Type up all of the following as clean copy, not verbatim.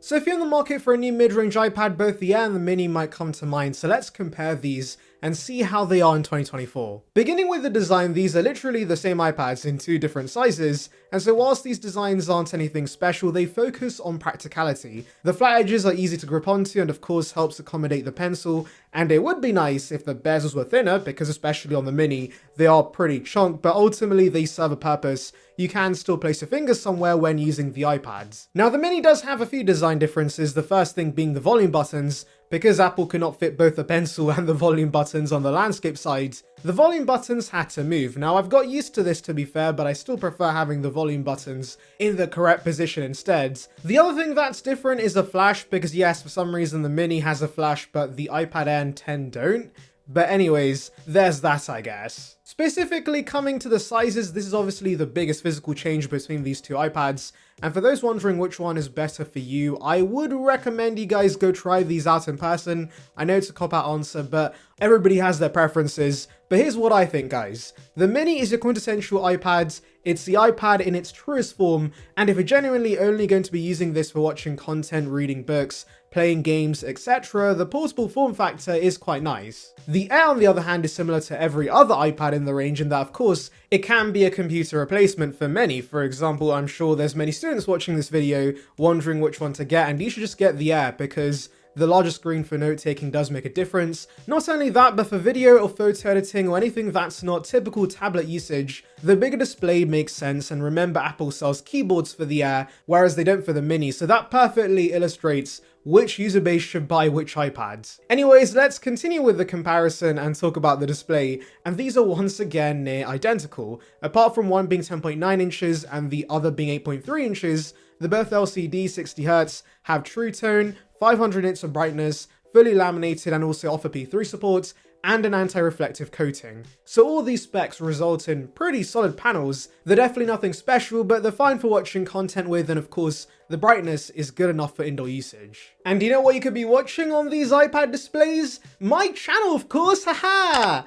So if you're in the market for a new mid-range iPad, both the Air and the Mini might come to mind, so let's compare these and see how they are in 2024. Beginning with the design, these are literally the same iPads in two different sizes, and so whilst these designs aren't anything special, they focus on practicality. The flat edges are easy to grip onto and of course helps accommodate the pencil, and it would be nice if the bezels were thinner, because especially on the Mini, they are pretty chunk, but ultimately they serve a purpose. You can still place your finger somewhere when using the iPads. Now the Mini does have a few design differences, the first thing being the volume buttons. Because Apple could not fit both the pencil and the volume buttons on the landscape side, the volume buttons had to move. Now I've got used to this to be fair, but I still prefer having the volume buttons in the correct position instead. The other thing that's different is the flash, because yes, for some reason the Mini has a flash, but the iPad Air and 10 don't. But anyways, there's that I guess. Specifically coming to the sizes, this is obviously the biggest physical change between these two iPads, and for those wondering which one is better for you, I would recommend you guys go try these out in person. I know it's a cop-out answer, but everybody has their preferences. But here's what I think, guys. The Mini is your quintessential iPad. It's the iPad in its truest form, and if you're genuinely only going to be using this for watching content, reading books, playing games, etc., the portable form factor is quite nice. The Air, on the other hand, is similar to every other iPad in the range in that, of course, it can be a computer replacement for many. For example, I'm sure there's many students watching this video wondering which one to get, and you should just get the Air because the larger screen for note-taking does make a difference. Not only that, but for video or photo editing or anything that's not typical tablet usage, the bigger display makes sense, and remember Apple sells keyboards for the Air, whereas they don't for the Mini, so that perfectly illustrates which user base should buy which iPads. Anyways, let's continue with the comparison and talk about the display, and these are once again near identical. Apart from one being 10.9 inches and the other being 8.3 inches, they're both LCD 60Hz, have True Tone, 500 nits of brightness, fully laminated and also offer P3 support, and an anti-reflective coating. So all these specs result in pretty solid panels. They're definitely nothing special, but they're fine for watching content with, and of course, the brightness is good enough for indoor usage. And you know what you could be watching on these iPad displays? My channel, of course, haha!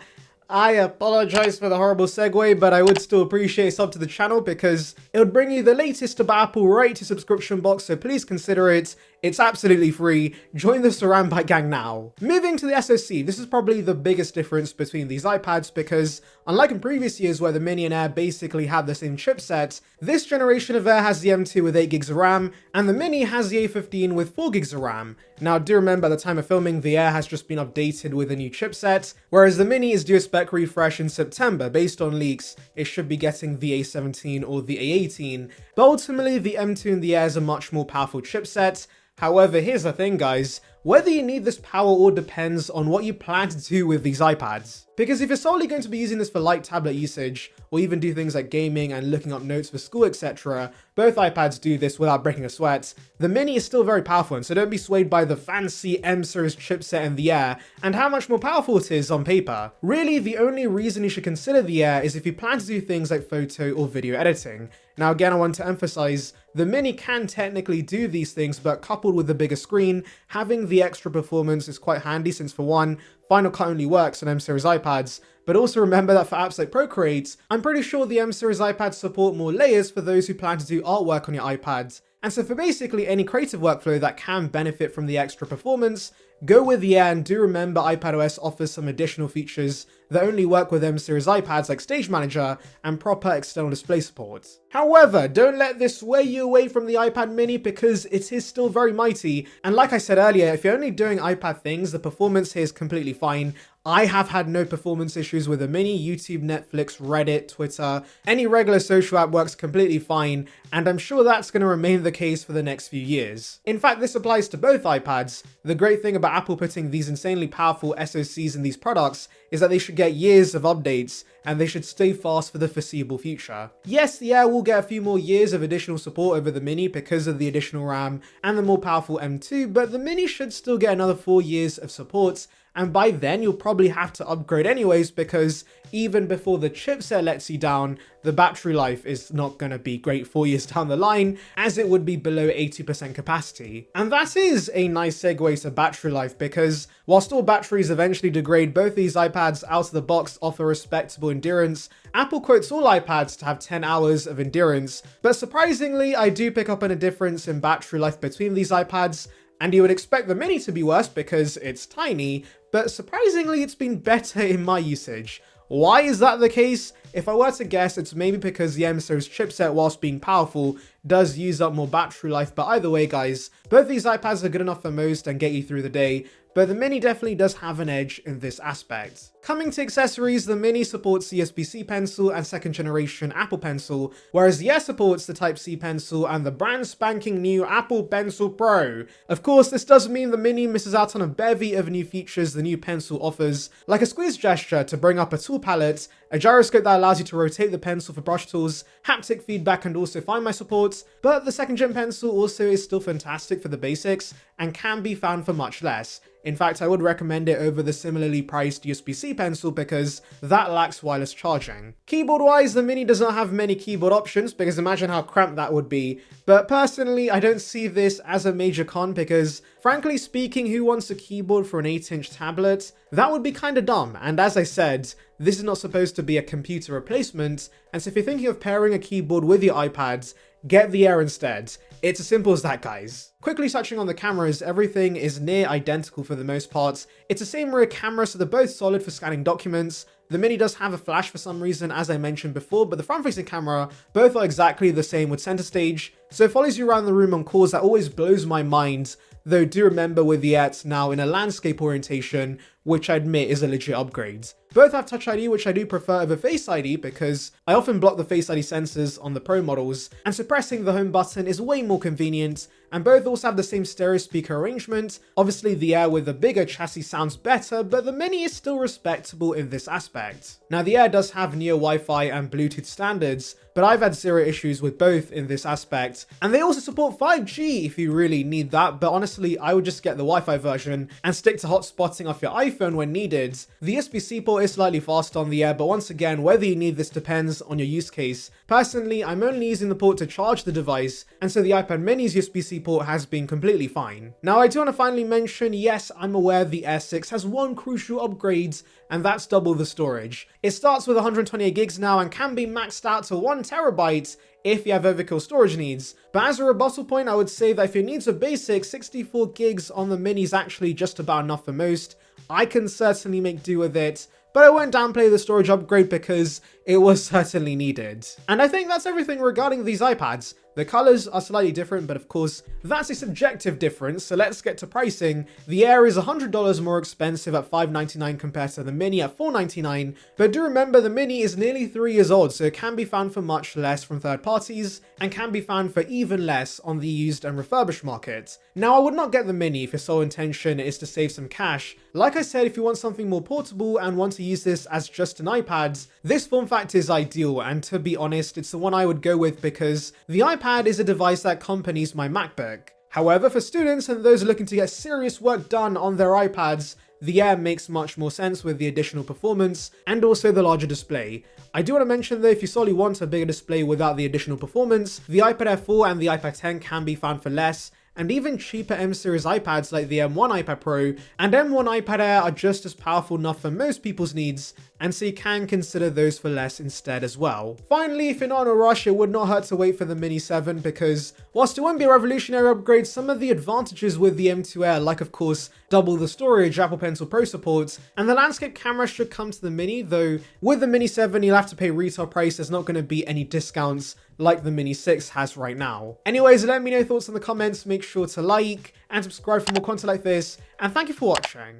I apologize for the horrible segue, but I would still appreciate a sub to the channel because it would bring you the latest about Apple right to subscription box, so please consider it. It's absolutely free. Join the saranbyte gang now. Moving to the SoC, this is probably the biggest difference between these iPads because unlike in previous years where the Mini and Air basically have the same chipset, this generation of Air has the M2 with 8 gigs of RAM and the Mini has the A15 with 4 gigs of RAM. Now do remember at the time of filming, the Air has just been updated with a new chipset, whereas the Mini is due a spec refresh in September. Based on leaks, it should be getting the A17 or the A18, but ultimately the M2 and the Air is a much more powerful chipset. However, here's the thing guys, whether you need this power all depends on what you plan to do with these iPads. Because if you're solely going to be using this for light tablet usage, or even do things like gaming and looking up notes for school, etc., both iPads do this without breaking a sweat. The Mini is still very powerful, and so don't be swayed by the fancy M series chipset in the Air and how much more powerful it is on paper. Really, the only reason you should consider the Air is if you plan to do things like photo or video editing. Now again, I want to emphasize, the Mini can technically do these things, but coupled with the bigger screen, having the extra performance is quite handy since for one, Final Cut only works on M series iPads, but also remember that for apps like Procreate, I'm pretty sure the M series iPads support more layers for those who plan to do artwork on your iPads. And so for basically any creative workflow that can benefit from the extra performance, go with the Air, and do remember iPadOS offers some additional features that only work with M series iPads like Stage Manager and proper external display support. However, don't let this sway you away from the iPad Mini because it is still very mighty, and like I said earlier, if you're only doing iPad things, the performance here is completely fine. I have had no performance issues with the Mini. YouTube, Netflix, Reddit, Twitter, any regular social app works completely fine, and I'm sure that's going to remain the case for the next few years. In fact, this applies to both iPads. The great thing about Apple putting these insanely powerful SoCs in these products is that they should get years of updates, and they should stay fast for the foreseeable future. Yes, the Air will get a few more years of additional support over the Mini because of the additional RAM and the more powerful M2, but the Mini should still get another 4 years of support, and by then you'll probably have to upgrade anyways, because even before the chipset lets you down, the battery life is not going to be great 4 years down the line, as it would be below 80% capacity. And that is a nice segue to battery life, because whilst all batteries eventually degrade, both these iPads out of the box offer respectable endurance. Apple quotes all iPads to have 10 hours of endurance, but surprisingly I do pick up on a difference in battery life between these iPads, and you would expect the mini to be worse because it's tiny, but surprisingly it's been better in my usage. Why is that the case? If I were to guess, it's maybe because the M series chipset, whilst being powerful, does use up more battery life, but either way guys, both these iPads are good enough for most and get you through the day, but the Mini definitely does have an edge in this aspect. Coming to accessories, the Mini supports USB-C Pencil and second generation Apple Pencil, whereas the Air supports the Type-C Pencil and the brand spanking new Apple Pencil Pro. Of course, this does mean the Mini misses out on a bevy of new features the new Pencil offers, like a squeeze gesture to bring up a tool palette, a gyroscope that allows you to rotate the pencil for brush tools, haptic feedback, and also Find My support. But the second gen Pencil also is still fantastic for the basics and can be found for much less. In fact, I would recommend it over the similarly priced USB-C Pencil because that lacks wireless charging. Keyboard-wise, the Mini does not have many keyboard options because imagine how cramped that would be, but personally, I don't see this as a major con because, frankly speaking, who wants a keyboard for an 8-inch tablet? That would be kinda dumb, and as I said, this is not supposed to be a computer replacement, and so if you're thinking of pairing a keyboard with your iPads, get the Air instead. It's as simple as that, guys. Quickly touching on the cameras, everything is near identical for the most part. It's the same rear camera, so they're both solid for scanning documents. The Mini does have a flash for some reason, as I mentioned before, but the front-facing camera, both are exactly the same with center stage, so it follows you around the room on calls. That always blows my mind, though do remember with the Air it's now in a landscape orientation, which I admit is a legit upgrade. Both have Touch ID, which I do prefer over Face ID because I often block the Face ID sensors on the Pro models, and so pressing the home button is way more convenient, and both also have the same stereo speaker arrangement. Obviously the Air with the bigger chassis sounds better, but the Mini is still respectable in this aspect. Now the Air does have near Wi-Fi and Bluetooth standards, but I've had zero issues with both in this aspect, and they also support 5G if you really need that, but honestly I would just get the Wi-Fi version and stick to hotspotting off your iPhone when needed. The USB-C port is slightly faster on the Air, but once again, whether you need this depends on your use case. Personally, I'm only using the port to charge the device, and so the iPad Mini's USB-C port has been completely fine. Now I do want to finally mention, yes, I'm aware the Air 6 has one crucial upgrade, and that's double the storage. It starts with 128 gigs now and can be maxed out to 1 terabyte if you have overkill storage needs. But as a rebuttal point, I would say that if your needs are basic, 64 gigs on the Mini is actually just about enough for most. I can certainly make do with it, but I won't downplay the storage upgrade because it was certainly needed. And I think that's everything regarding these iPads. The colors are slightly different, but of course, that's a subjective difference, so let's get to pricing. The Air is $100 more expensive at $599 compared to the Mini at $499, but do remember the Mini is nearly 3 years old, so it can be found for much less from third parties, and can be found for even less on the used and refurbished market. Now, I would not get the Mini if your sole intention is to save some cash. Like I said, if you want something more portable and want to use this as just an iPad, this form factor is ideal, and to be honest, it's the one I would go with because the iPad is a device that accompanies my MacBook. However, for students and those looking to get serious work done on their iPads, the Air makes much more sense with the additional performance and also the larger display. I do want to mention though, if you solely want a bigger display without the additional performance, the iPad Air 4 and the iPad 10 can be found for less, and even cheaper M series iPads like the M1 iPad Pro and M1 iPad Air are just as powerful enough for most people's needs, and so you can consider those for less instead as well. Finally, if you're not in a rush, it would not hurt to wait for the Mini 7 because whilst it won't be a revolutionary upgrade, some of the advantages with the M2 Air, like of course double the storage Apple Pencil Pro supports, and the landscape camera should come to the Mini, though with the Mini 7 you'll have to pay retail price. There's not going to be any discounts like the Mini 6 has right now. Anyways, let me know your thoughts in the comments, make sure to like and subscribe for more content like this, and thank you for watching.